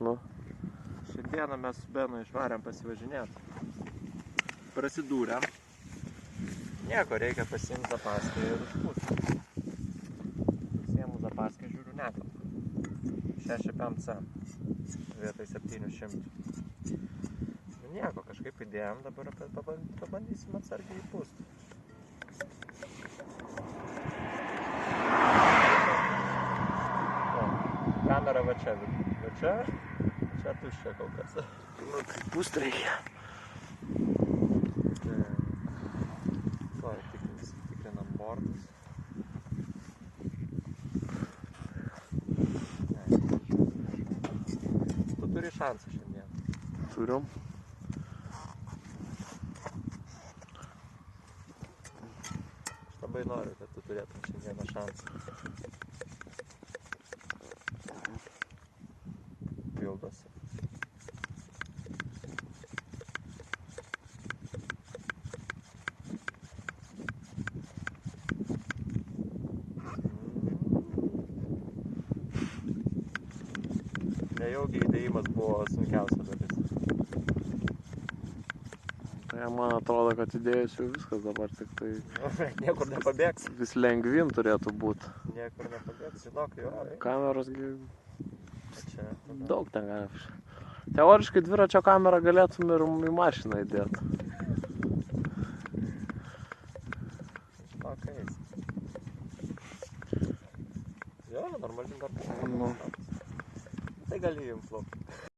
Nu. Šiandieną mes su Benu išvarėm pasivažinėti. Prasidūrėm. Nieko, reikia pasiimti zapaską ir užpūsti. Pasiėmų zapaską, žiūriu, netelpa. 65 C vietoj 700. Nu, nieko, kažkaip įdėjom, dabar pabandysim atsargiai įpūsti. Kamera va čia tuščia kol kas. Nu, tai pūst reikia. Tikrinam bordus. Tu turi šansą šiandien. Turiu. Aš labai noriu, kad tu turėtum šiandieną šansą. Pildosi. Nejaugi įdėjimas buvo sunkiausia dalis. Tai man atrodo, kad įdėjus jau viskas dabar tik tai... Niekur nepabėgs. Vis lengvin turėtų būti. Niekur nepabėgs, žinok, jo. Kamerosgi... Čia. Daug ten gali. Teoriškai dviračio kamerą galėtum ir į mašiną įdėti. Žinok, eis. Jo, normaliai dar. Nu. Tai gali jums plaukti.